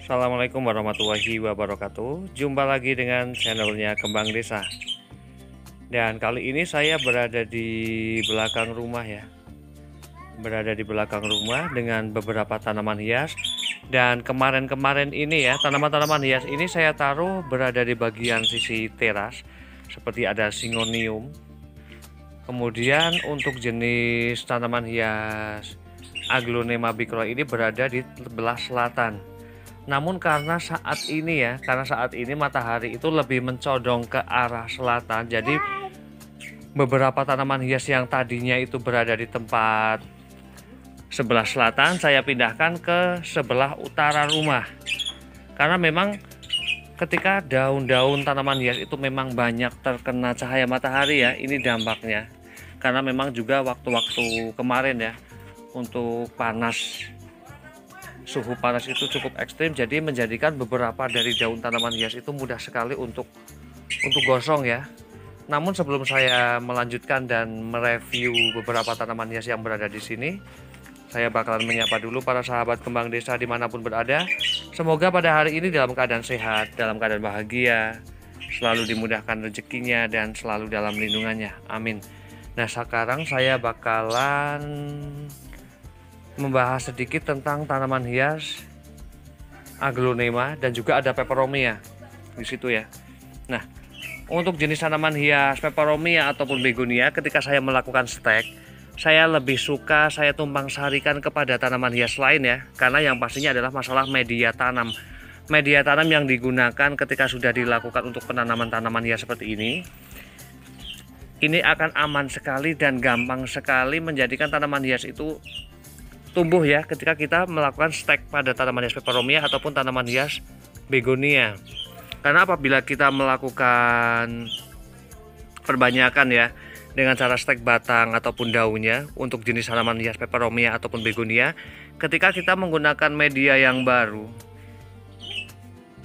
Assalamualaikum warahmatullahi wabarakatuh. Jumpa lagi dengan channelnya Kembang Desa. Dan kali ini saya berada di belakang rumah ya. Berada di belakang rumah dengan beberapa tanaman hias. Dan kemarin-kemarin ini ya, tanaman-tanaman hias ini saya taruh berada di bagian sisi teras. Seperti ada Syngonium. Kemudian untuk jenis tanaman hias Aglonema bicroa ini berada di sebelah selatan. Namun karena saat ini matahari itu lebih mencondong ke arah selatan, jadi beberapa tanaman hias yang tadinya itu berada di tempat sebelah selatan saya pindahkan ke sebelah utara rumah. Karena memang ketika daun-daun tanaman hias itu memang banyak terkena cahaya matahari ya, ini dampaknya. Karena memang juga waktu-waktu kemarin ya, untuk suhu panas itu cukup ekstrim, jadi menjadikan beberapa dari daun tanaman hias itu mudah sekali untuk gosong ya. Namun sebelum saya melanjutkan dan mereview beberapa tanaman hias yang berada di sini, saya bakalan menyapa dulu para sahabat kembang desa dimanapun berada. Semoga pada hari ini dalam keadaan sehat, dalam keadaan bahagia, selalu dimudahkan rezekinya dan selalu dalam lindungannya. Amin. Nah, sekarang saya bakalan membahas sedikit tentang tanaman hias Aglonema dan juga ada Peperomia di situ ya. Nah, untuk jenis tanaman hias Peperomia ataupun Begonia, ketika saya melakukan stek, saya lebih suka saya tumpang sarikan kepada tanaman hias lain ya, karena yang pastinya adalah masalah media tanam. Media tanam yang digunakan ketika sudah dilakukan untuk penanaman tanaman hias seperti ini akan aman sekali dan gampang sekali menjadikan tanaman hias itu tumbuh ya ketika kita melakukan stek pada tanaman hias Peperomia ataupun tanaman hias Begonia. Karena apabila kita melakukan perbanyakan ya dengan cara stek batang ataupun daunnya untuk jenis tanaman hias Peperomia ataupun Begonia, ketika kita menggunakan media yang baru,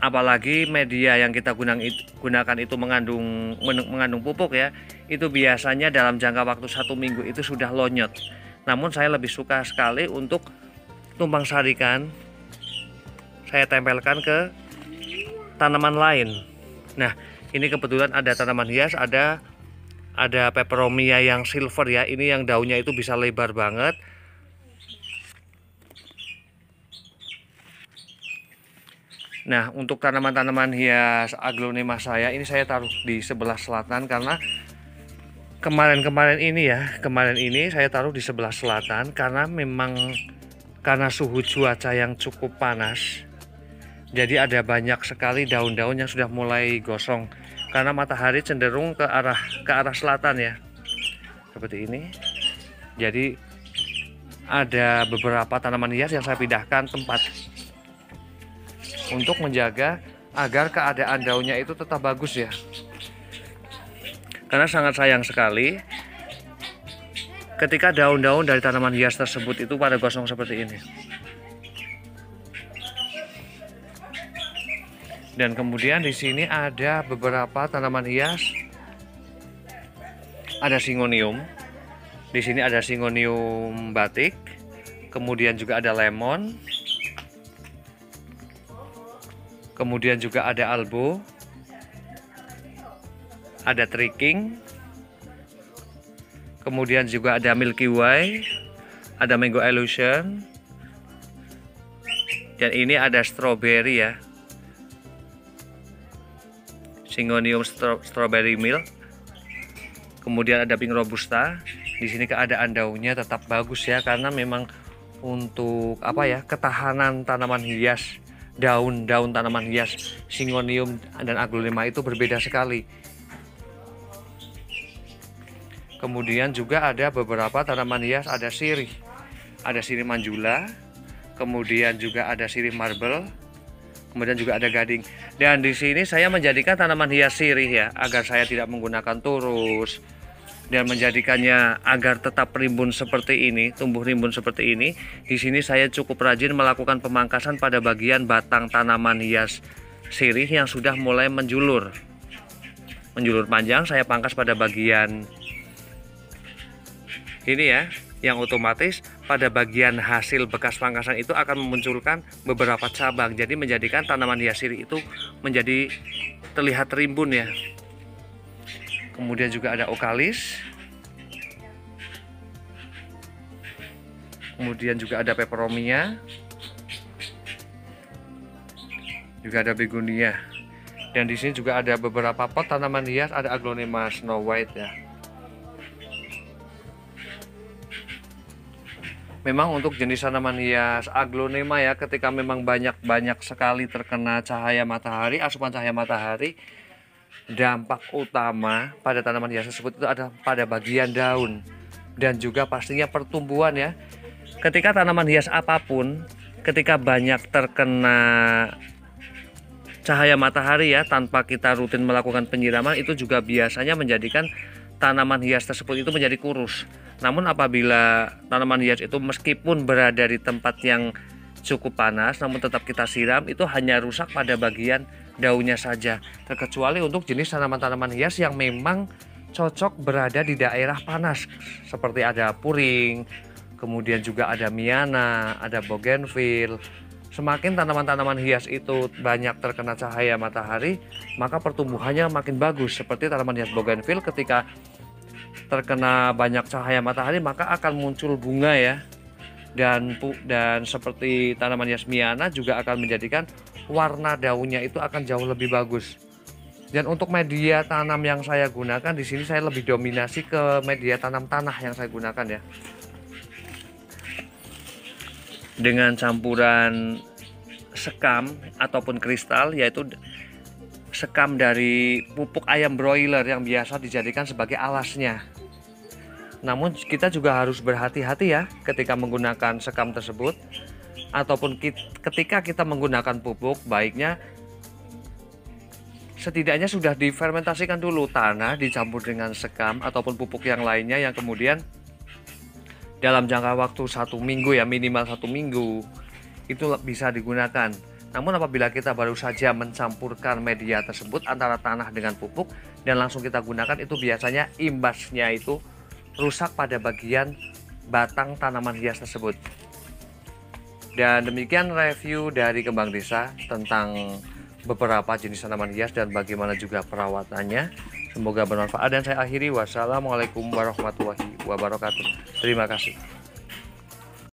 apalagi media yang kita gunakan itu mengandung pupuk ya, itu biasanya dalam jangka waktu 1 minggu itu sudah lonyot. Namun saya lebih suka sekali untuk tumpang sarikan, saya tempelkan ke tanaman lain. Nah, ini kebetulan ada tanaman hias, ada Peperomia yang silver ya. Ini yang daunnya itu bisa lebar banget. Nah, untuk tanaman-tanaman hias Aglonema saya ini saya taruh di sebelah selatan karena kemarin ini saya taruh di sebelah selatan karena memang karena suhu cuaca yang cukup panas. Jadi ada banyak sekali daun-daun yang sudah mulai gosong karena matahari cenderung ke arah selatan ya. Seperti ini. Jadi ada beberapa tanaman hias yang saya pindahkan tempat untuk menjaga agar keadaan daunnya itu tetap bagus ya. Karena sangat sayang sekali ketika daun-daun dari tanaman hias tersebut itu pada gosong seperti ini. Dan kemudian di sini ada beberapa tanaman hias. Ada Syngonium. Di sini ada Syngonium batik. Kemudian juga ada lemon. Kemudian juga ada albo. Ada Triking, kemudian juga ada Milky Way, ada Mango Illusion, dan ini ada Strawberry ya, Syngonium Strawberry Milk. Kemudian ada Pink Robusta. Di sini keadaan daunnya tetap bagus ya, karena memang untuk ketahanan tanaman hias, daun-daun tanaman hias Syngonium dan Aglonema itu berbeda sekali. Kemudian juga ada beberapa tanaman hias, ada sirih manjula, kemudian juga ada sirih marble, kemudian juga ada gading. Dan di sini saya menjadikan tanaman hias sirih ya, agar saya tidak menggunakan turus dan menjadikannya agar tetap rimbun seperti ini, tumbuh rimbun seperti ini. Di sini saya cukup rajin melakukan pemangkasan pada bagian batang tanaman hias sirih yang sudah mulai menjulur panjang. Saya pangkas pada bagian ini ya, yang otomatis pada bagian hasil bekas pangkasan itu akan memunculkan beberapa cabang, jadi menjadikan tanaman hias sirih itu menjadi terlihat rimbun ya. Kemudian juga ada okalis, kemudian juga ada peperomia, juga ada begonia. Dan di sini juga ada beberapa pot tanaman hias, ada aglonema snow white ya. Memang untuk jenis tanaman hias aglonema ya, ketika memang banyak sekali terkena cahaya matahari, asupan cahaya matahari, dampak utama pada tanaman hias tersebut itu ada pada bagian daun dan juga pastinya pertumbuhan ya. Ketika tanaman hias apapun, ketika banyak terkena cahaya matahari ya, tanpa kita rutin melakukan penyiraman, itu juga biasanya menjadikan tanaman hias tersebut itu menjadi kurus. Namun apabila tanaman hias itu meskipun berada di tempat yang cukup panas, namun tetap kita siram, itu hanya rusak pada bagian daunnya saja. Terkecuali untuk jenis tanaman-tanaman hias yang memang cocok berada di daerah panas, seperti ada puring, kemudian juga ada miana, ada bougainville. Semakin tanaman-tanaman hias itu banyak terkena cahaya matahari, maka pertumbuhannya makin bagus. Seperti tanaman hias bougainville, ketika terkena banyak cahaya matahari maka akan muncul bunga ya. Dan seperti tanaman hias miana juga akan menjadikan warna daunnya itu akan jauh lebih bagus. Dan untuk media tanam yang saya gunakan di sini, saya lebih dominasi ke media tanam tanah yang saya gunakan ya. Dengan campuran sekam ataupun kristal, yaitu sekam dari pupuk ayam broiler yang biasa dijadikan sebagai alasnya. Namun kita juga harus berhati-hati ya ketika menggunakan sekam tersebut, ataupun ketika kita menggunakan pupuk, baiknya setidaknya sudah difermentasikan dulu tanah dicampur dengan sekam ataupun pupuk yang lainnya, yang kemudian dalam jangka waktu 1 minggu ya, minimal 1 minggu itu bisa digunakan. Namun apabila kita baru saja mencampurkan media tersebut antara tanah dengan pupuk dan langsung kita gunakan, itu biasanya imbasnya itu rusak pada bagian batang tanaman hias tersebut. Dan demikian review dari Kembang Desa tentang beberapa jenis tanaman hias dan bagaimana juga perawatannya. Semoga bermanfaat dan saya akhiri. Wassalamualaikum warahmatullahi wabarakatuh. Terima kasih.